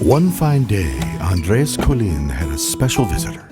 One fine day, Andres Colin had a special visitor.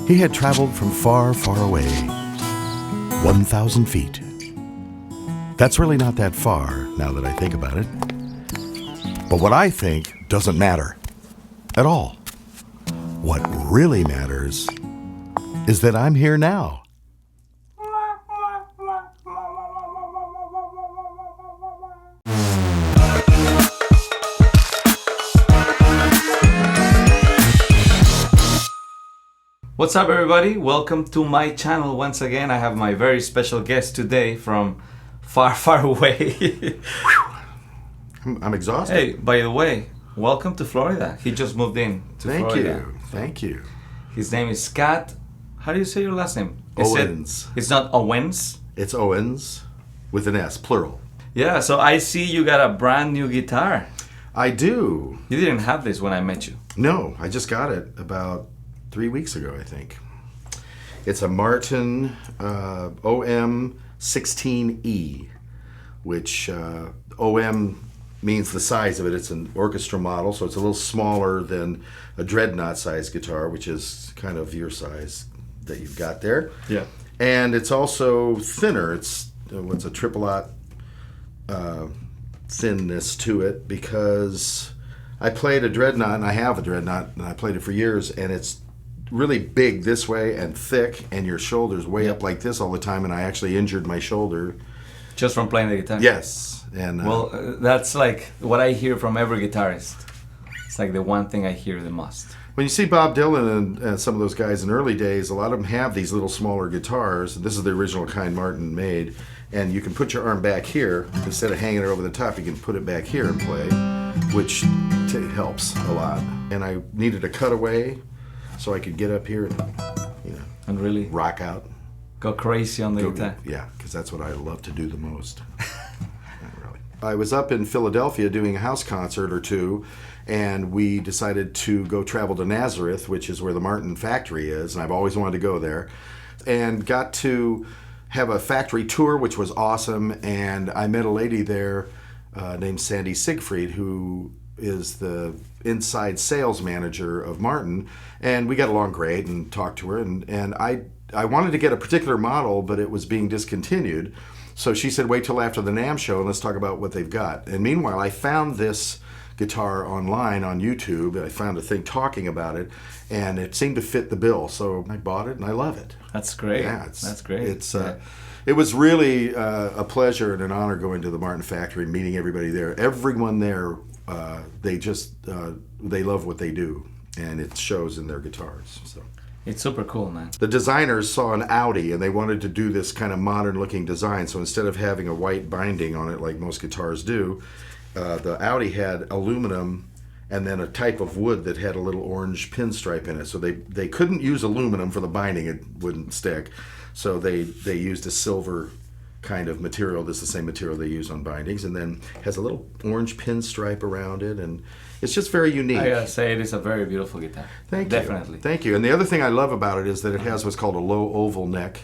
He had traveled from far, far away, 1,000 feet. That's really not that far, now that I think about it. But what I think doesn't matter at all. What really matters is that I'm here now. What's up, everybody? Welcome to my channel once again. I have my very special guest today from far, far away. I'm exhausted. Hey, by the way, welcome to Florida. He just moved in to Florida. Thank you. His name is Scott. How do you say your last name? Owens. It's not Owens? It's Owens with an S, plural. Yeah, so I see you got a brand new guitar. I do. You didn't have this when I met you. No, I just got it about 3 weeks ago, I think. It's a Martin OM-16E, which OM means the size of it. It's an orchestra model, so it's a little smaller than a dreadnought size guitar, which is kind of your size that you've got there. Yeah. And it's also thinner. It's a triple-aught thinness to it, because I played a dreadnought, and I have a dreadnought, and I played it for years, and it's really big this way and thick, and your shoulder's way up like this all the time, and I actually injured my shoulder. Just from playing the guitar? Yes. And well, that's like what I hear from every guitarist. It's like the one thing I hear the most. When you see Bob Dylan and some of those guys in early days, a lot of them have these little smaller guitars. This is the original kind Martin made, and you can put your arm back here instead of hanging it over the top. You can put it back here and play, which helps a lot. And I needed a cutaway so I could get up here and, and really rock out. Go crazy on the guitar. Yeah, because that's what I love to do the most. Really. I was up in Philadelphia doing a house concert or two, and we decided to go travel to Nazareth, which is where the Martin factory is, and I've always wanted to go there, and got to have a factory tour, which was awesome. And I met a lady there named Sandy Siegfried, who is the inside sales manager of Martin, and we got along great and talked to her, and I wanted to get a particular model, but it was being discontinued. So she said, wait till after the NAMM show and let's talk about what they've got. And meanwhile, I found this guitar online on YouTube. I found a thing talking about it, and it seemed to fit the bill. So I bought it, and I love it. That's great. Yeah, that's great. It was really a pleasure and an honor going to the Martin factory and meeting everybody there. Everyone there, they love what they do, and it shows in their guitars. So it's super cool, man. the designers saw an Audi, and they wanted to do this kind of modern looking design. So instead of having a white binding on it like most guitars do, the Audi had aluminum and then a type of wood that had a little orange pinstripe in it. So they couldn't use aluminum for the binding, it wouldn't stick. So they used a silver kind of material. That's the same material they use on bindings, and then has a little orange pinstripe around it, and it's just very unique. I gotta say, it is a very beautiful guitar. Thank you. Definitely. Thank you. And the other thing I love about it is that it has what's called a low oval neck,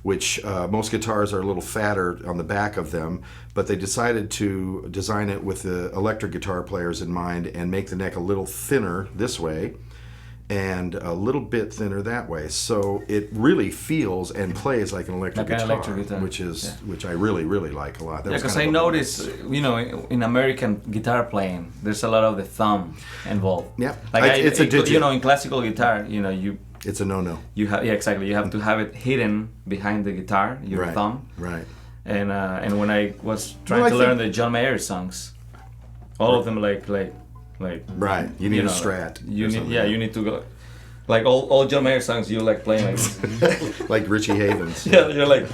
which most guitars are a little fatter on the back of them, but they decided to design it with the electric guitar players in mind and make the neck a little thinner this way and a little bit thinner that way. So it really feels and plays like an electric guitar, which I really, really like a lot. Yeah, because I noticed, in American guitar playing, there's a lot of the thumb involved. Yeah, like it's a digit. In classical guitar, it's a no-no. You have exactly. You have to have it hidden behind the guitar, your thumb. Right. And when I was trying to learn the John Mayer songs, all of them like. Right. You need a Strat. You need to go. Like all John Mayer songs, you like playing like this. Like Richie Havens. Yeah, you're like,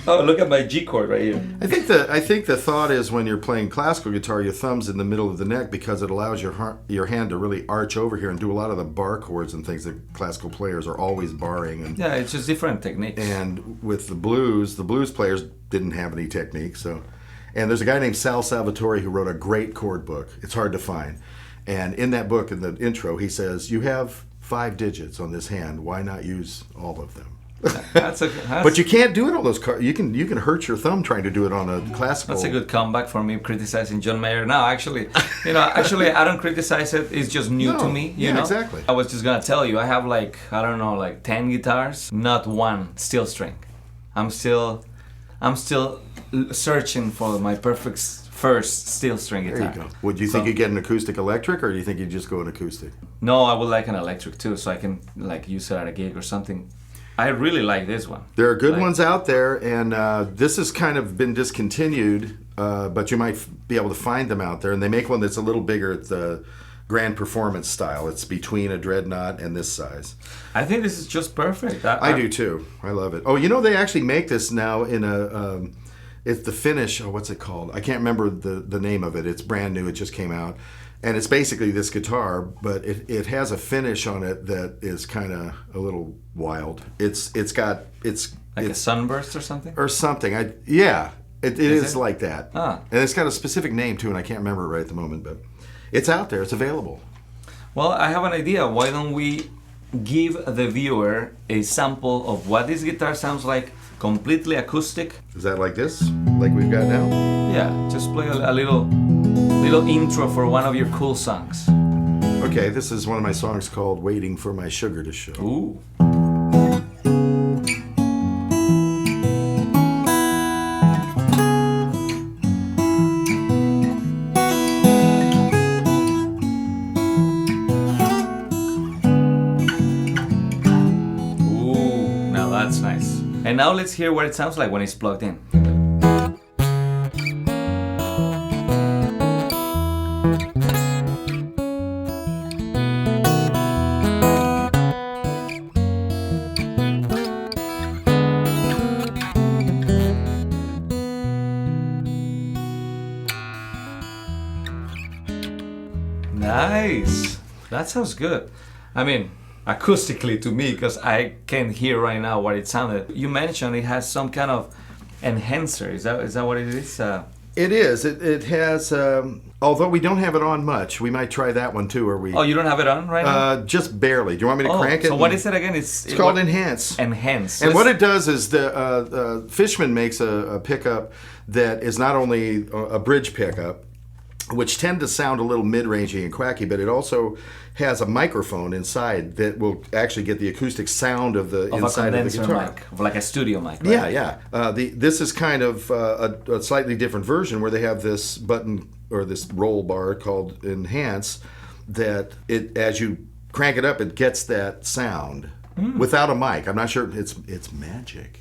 oh, look at my G chord right here. I think the thought is when you're playing classical guitar, your thumb's in the middle of the neck because it allows your hand to really arch over here and do a lot of the bar chords and things that classical players are always barring. And yeah, it's just different techniques. And with the blues players didn't have any technique. So, and there's a guy named Sal Salvatore who wrote a great chord book. It's hard to find. And in that book, in the intro, he says, you have 5 digits on this hand. Why not use all of them? But you can't do it on those cars. You can hurt your thumb trying to do it on a classical. That's a good comeback for me criticizing John Mayer. No, actually, I don't criticize it. It's just new to me. You know? Exactly. I was just gonna tell you, I have like 10 guitars, not one steel string. I'm still searching for my perfect first steel string guitar. There you go. Would you think you'd get an acoustic electric, or do you think you'd just go an acoustic? No, I would like an electric too, so I can like use it at a gig or something. I really like this one. There are good ones out there, and this has kind of been discontinued, but you might be able to find them out there. And they make one that's a little bigger, the Grand Performance style. It's between a Dreadnought and this size. I think this is just perfect. I do too. I love it. Oh, they actually make this now in a... it's the finish. Oh, what's it called? I can't remember the name of it. It's brand new. It just came out. And it's basically this guitar, but it has a finish on it that is kind of a little wild. It's a sunburst or something? Or something. It is like that. Ah. And it's got a specific name too, and I can't remember it right at the moment, but it's out there. It's available. Well, I have an idea. Why don't we give the viewer a sample of what this guitar sounds like, completely acoustic? Is that like this? Like we've got now? Yeah, just play a little intro for one of your cool songs. Okay, this is one of my songs called Waiting for My Sugar to Show. Ooh. Ooh, now that's nice. And now let's hear what it sounds like when it's plugged in. Nice. That sounds good. I mean, acoustically to me, because I can't hear right now what it sounded. You mentioned it has some kind of enhancer. Is that what it is? It is. It has. Although we don't have it on much, we might try that one too. Or we? Oh, you don't have it on right now? Just barely. Do you want me to crank it? So what is it again? It's called Enhance. Enhance. And what it does is the Fishman makes a pickup that is not only a bridge pickup, which tend to sound a little mid-rangey and quacky, but it also has a microphone inside that will actually get the acoustic sound of the inside of the guitar. Mic, like a studio mic. Right? Yeah. This is kind of a slightly different version where they have this button or this roll bar called Enhance that as you crank it up, it gets that sound without a mic. I'm not sure. It's magic.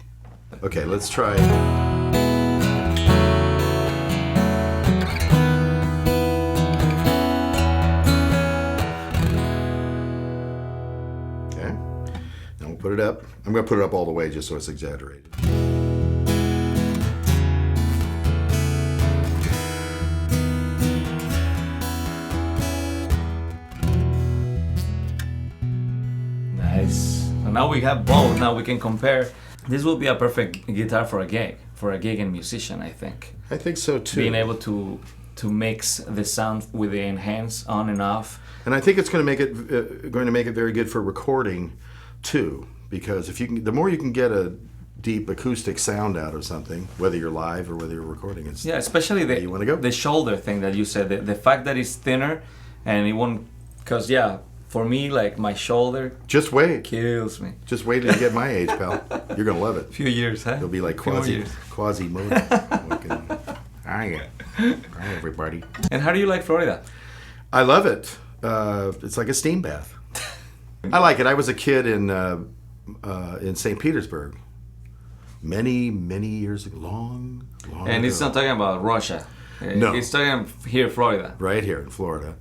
Okay, let's try it. Put it up. I'm going to put it up all the way just so it's exaggerated. Nice. So now we have both. Now we can compare. This will be a perfect guitar for a gig and musician, I think. I think so too. Being able to mix the sound with the enhance on and off. And I think it's going to make it very good for recording too, because the more you can get a deep acoustic sound out of something, whether you're live or whether you're recording, it's especially you want to go. The shoulder thing that you said, the fact that it's thinner and it won't, because for me, like my shoulder just wait kills me. Just wait till you get my age, pal. You're gonna love it. A few years, huh? You'll be like Quasimodo. Hi everybody. And how do you like Florida? I love it. It's like a steam bath. I like it. I was a kid in St. Petersburg many years ago, long and ago. He's not talking about Russia. No. He's talking here, Florida. Right here in Florida.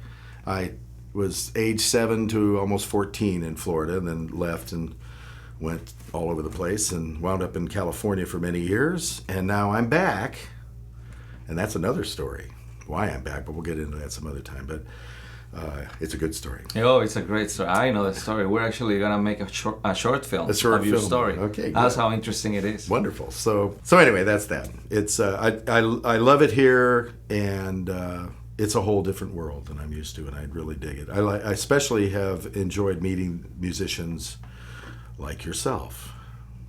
I was age 7 to almost 14 in Florida, and then left and went all over the place and wound up in California for many years, and now I'm back, and that's another story why I'm back, but we'll get into that some other time. But it's a good story. Oh, it's a great story. I know the story. We're actually gonna make a short film of your story. Okay, that's good. how interesting it is. Wonderful. So anyway, that's that. It's I love it here, and it's a whole different world than I'm used to, and I really dig it. I especially have enjoyed meeting musicians like yourself,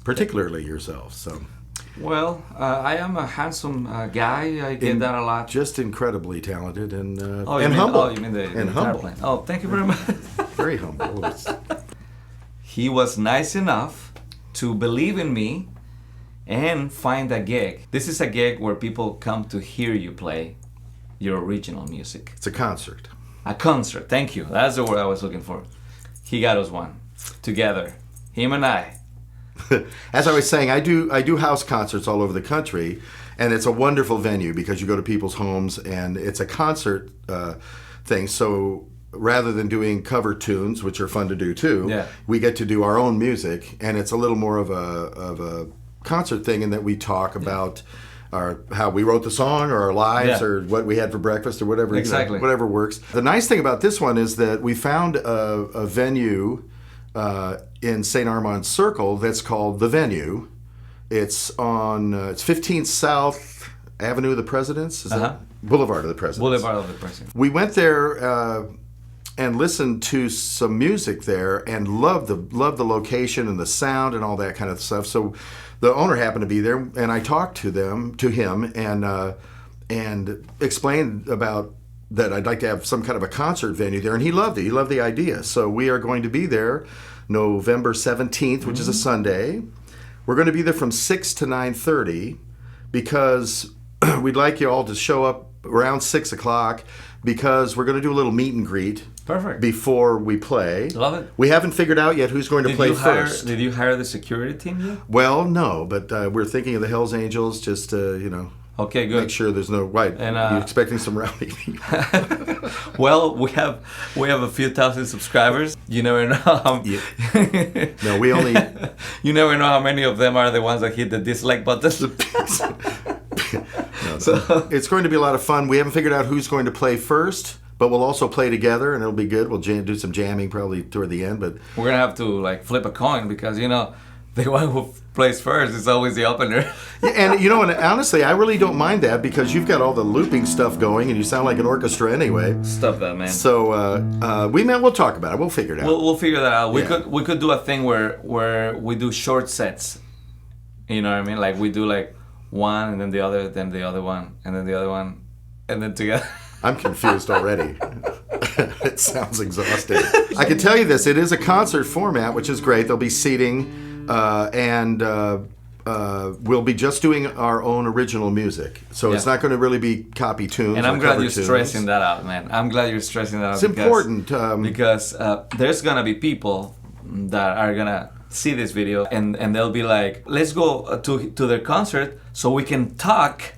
particularly yourself. So, Well, I am a handsome guy. I get that a lot. just incredibly talented and You humble. Oh, you mean the and guitar humble. playing. Oh, thank you very much. Very humble. He was nice enough to believe in me and find a gig. This is a gig where people come to hear you play your original music. It's a concert. A concert. Thank you. That's the word I was looking for. He got us one together. Him and I. As I was saying, I do house concerts all over the country, and it's a wonderful venue because you go to people's homes and it's a concert thing. So rather than doing cover tunes, which are fun to do too, we get to do our own music, and it's a little more of a concert thing in that we talk about how we wrote the song or our lives or what we had for breakfast or whatever. Exactly. Whatever works. The nice thing about this one is that we found a venue in St. Armand's Circle that's called The Venue. It's on it's 15th South Avenue of the Presidents. Is that Boulevard of the Presidents? Boulevard of the Presidents. We went there and listened to some music there and loved the location and the sound and all that kind of stuff. So the owner happened to be there, and I talked to him, and explained about that I'd like to have some kind of a concert venue there, and he loved it. He loved the idea. So we are going to be there November 17th, which is a Sunday. We're going to be there from 6 to 9:30 because we'd like you all to show up around 6 o'clock because we're going to do a little meet and greet. Perfect. Before we play. Love it. We haven't figured out yet who's going to play first. Did you hire the security team yet? Well, no, but we're thinking of the Hells Angels just to, Okay, good. make sure there's no And, you're expecting some rowdy people. Well, we have a few thousand subscribers. You never know. No, we only. You never know how many of them are the ones that hit the dislike button. So it's going to be a lot of fun. We haven't figured out who's going to play first, but we'll also play together, and it'll be good. We'll do some jamming probably toward the end, but we're gonna have to flip a coin because the one who plays first is always the opener. and and honestly, I really don't mind that because you've got all the looping stuff going, and you sound like an orchestra anyway. Stop that, man. So we'll talk about it. We'll figure it out. We'll figure that out. We could do a thing where we do short sets. You know what I mean? Like we do one and then the other one and then the other one and then together. I'm confused already. It sounds exhausting. I can tell you this, it is a concert format, which is great. There'll be seating, and we'll be just doing our own original music. So it's not going to really be copy tunes. And I'm glad you're stressing that out, man. I'm glad you're stressing that out. It's important. Because there's going to be people that are going to see this video and they'll be like, let's go to their concert so we can talk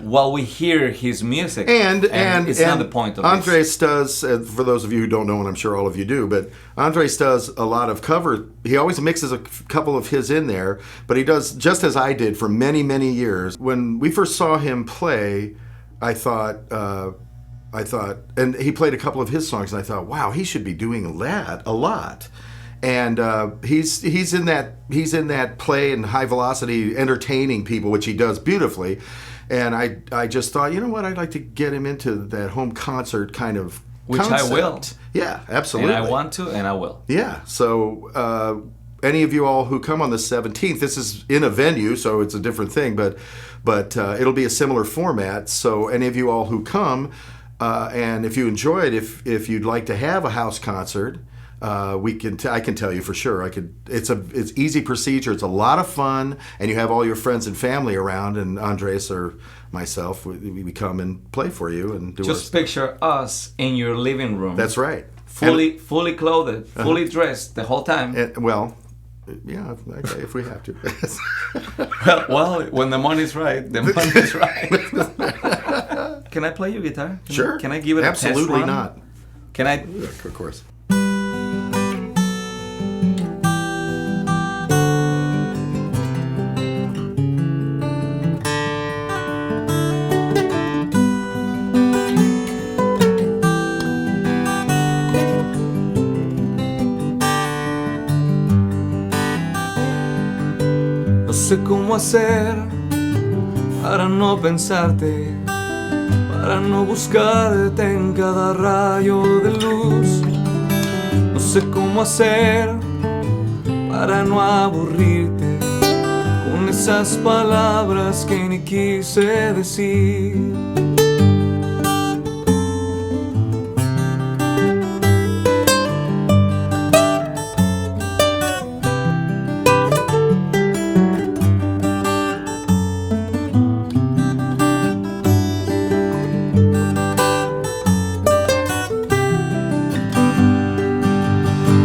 while we hear his music. And it's not the point of Andres does, for those of you who don't know, and I'm sure all of you do, but Andres does a lot of cover. He always mixes a couple of his in there, but he does just as I did for many, many years. When we first saw him play, I thought, and he played a couple of his songs, and I thought, wow, he should be doing that a lot. And he's in that play and high velocity entertaining people, which he does beautifully. And I just thought, you know what, I'd like to get him into that home concert kind of concept. I will. Yeah, absolutely. And I want to, and I will. Yeah. So any of you all who come on the 17th, this is in a venue, so it's a different thing, but it'll be a similar format. So any of you all who come, and if you enjoy it, if you'd like to have a house concert, I can tell you for sure. It's easy procedure. It's a lot of fun, and you have all your friends and family around. And Andres or myself, we come and play for you and do. Just picture us in your living room. That's right. Fully clothed, fully dressed the whole time. Yeah, okay, if we have to. well, when the money's right, the money's right. Can I play your guitar? Sure. Can I give it Absolutely a test run? not. Can I? Of course. No sé cómo hacer para no pensarte, para no buscarte en cada rayo de luz. No sé cómo hacer para no aburrirte esas palabras que ni quise decir.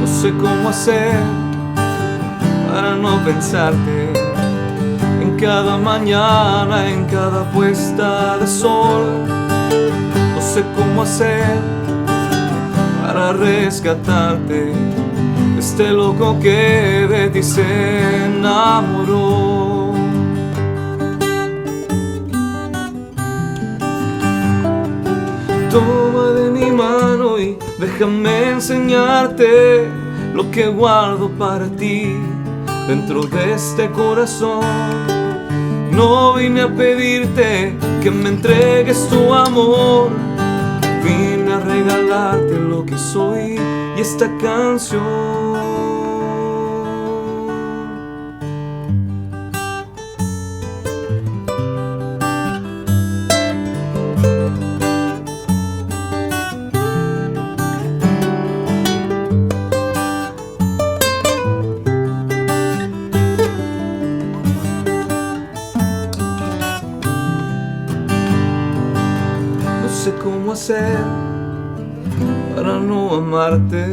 No sé cómo hacer para no pensarte en cada mañana, en cada puesta de sol. No sé cómo hacer para rescatarte de este loco que de ti se enamoró. Toma de mi mano y déjame enseñarte lo que guardo para ti dentro de este corazón. No vine a pedirte que me entregues tu amor, vine a regalarte lo que soy y esta canción. No sé cómo hacer para no amarte.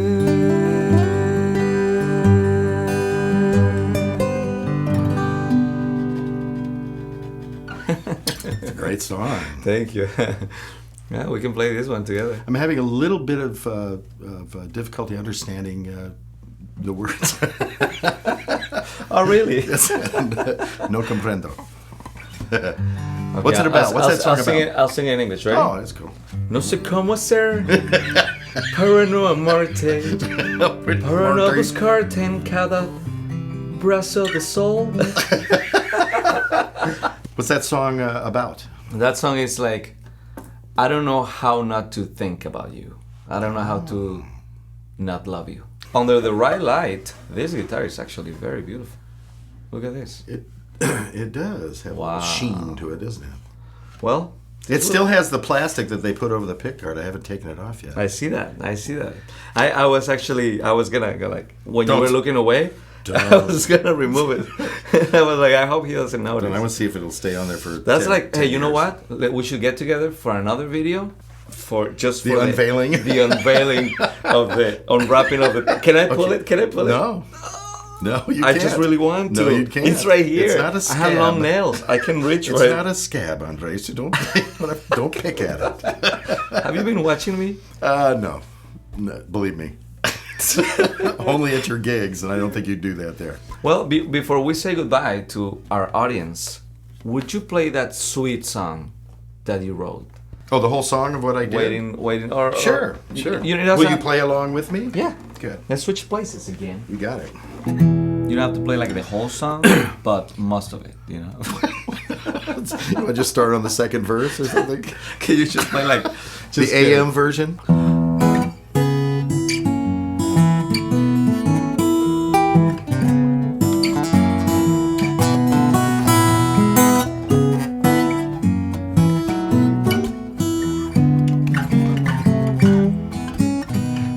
It's a great song. Thank you. Yeah, we can play this one together. I'm having a little bit of difficulty understanding the words. Oh, really? Yes, no comprendo. Okay, What's it about? What's that song about? I'll sing it in English, right? Oh, that's cool. No sé cómo hacer para no amarte, para no buscarte en cada brazo de sol. What's that song about? That song is like, I don't know how not to think about you. I don't know how to not love you. Under the right light, this guitar is actually very beautiful. Look at this. It does have a little sheen to it, doesn't it? Well, it still has the plastic that they put over the pickguard. I haven't taken it off yet. I see that. I was gonna go like, when you were looking away, I was gonna remove it. I was like, I hope he doesn't notice. I want to see if it'll stay on there for. That's 10, like, 10 hey, you know years. what? We should get together for another video, for The unveiling. the unveiling of the unwrapping of the. Can I pull it? Can I pull it? No, you I can't. just really want to. No, you can't. It's right here. It's not a I scab. have long nails. I can reach It's right. not a scab, Andres. So don't pick at it. Have you been watching me? No, believe me. Only at your gigs, and I don't think you'd do that there. Well, before we say goodbye to our audience, would you play that sweet song that you wrote? Oh, the whole song of what I did? Waiting, or Sure. You Will you play along with me? Yeah. Good. Let's switch places again. You got it. You don't have to play like the whole song, but most of it, you know. You want to just start on the second verse or something? Can you just play like The AM version?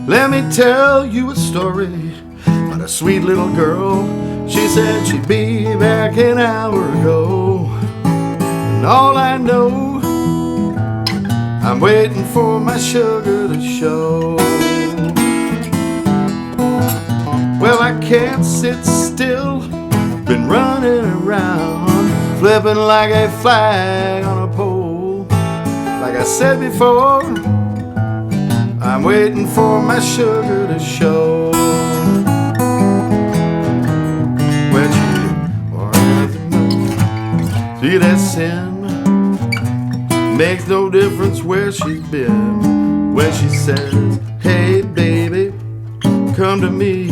Let me tell you a story about a sweet little girl. She said she'd be back an hour ago. And all I know, I'm waiting for my sugar to show. Well, I can't sit still, been running around, flipping like a flag on a pole. Like I said before, I'm waiting for my sugar to show. When she see that sin makes no difference where she's been. When she says, hey baby, come to me,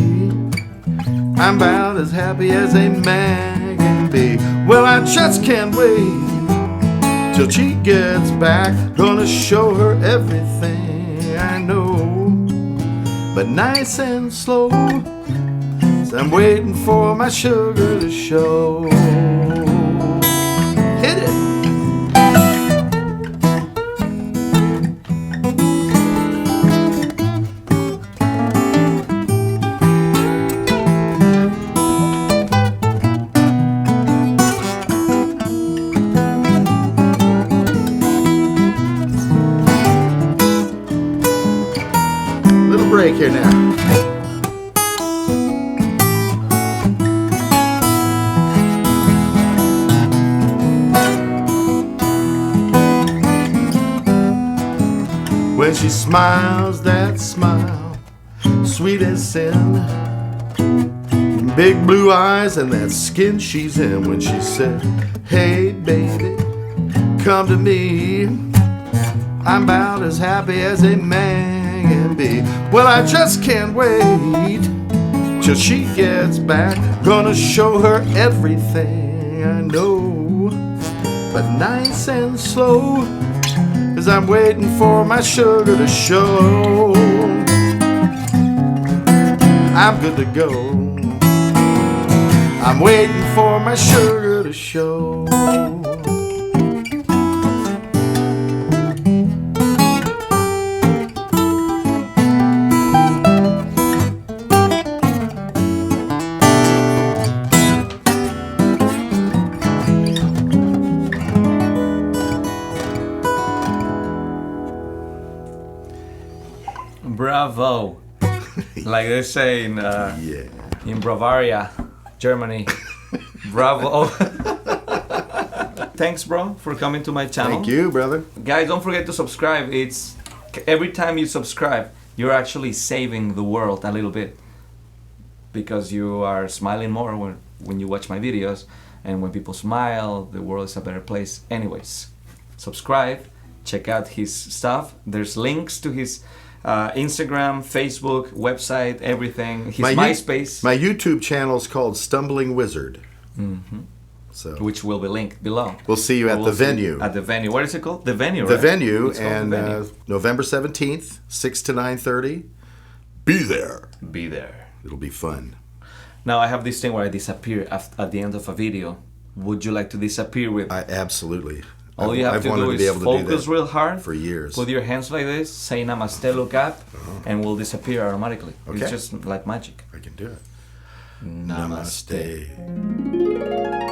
I'm about as happy as a man can be. Well, I just can't wait till she gets back. Gonna show her everything I know, but nice and slow, 'cause I'm waiting for my sugar to show. break here now. When she smiles, that smile, sweet as sin. Big blue eyes and that skin she's in. When she said, hey baby, come to me, I'm about as happy as a man can be. Well, I just can't wait till she gets back. Gonna show her everything I know, but nice and slow, 'cause I'm waiting for my sugar to show. I'm good to go. I'm waiting for my sugar to show. Bravo. Like they say in Bavaria, Germany. Bravo. Thanks, bro, for coming to my channel. Thank you, brother. Guys, don't forget to subscribe. It's every time you subscribe, you're actually saving the world a little bit, because you are smiling more when you watch my videos, and when people smile, the world is a better place. Anyways, subscribe, check out his stuff. There's links to his Instagram, Facebook, website, everything. His MySpace. My YouTube channel is called Stumbling Wizard. Mm-hmm. So, which will be linked below. We'll see you at the venue. At the venue. What is it called? The venue, The right? venue, It's called and the venue. November 17th, 6 to 9:30. Be there. Be there. It'll be fun. Now, I have this thing where I disappear at the end of a video. Would you like to disappear with... Absolutely. All you have I've to wanted do to be is able to do focus that real hard. for years. Put your hands like this, say namaste, look up, and we'll disappear automatically. Okay. It's just like magic. I can do it. Namaste. Namaste.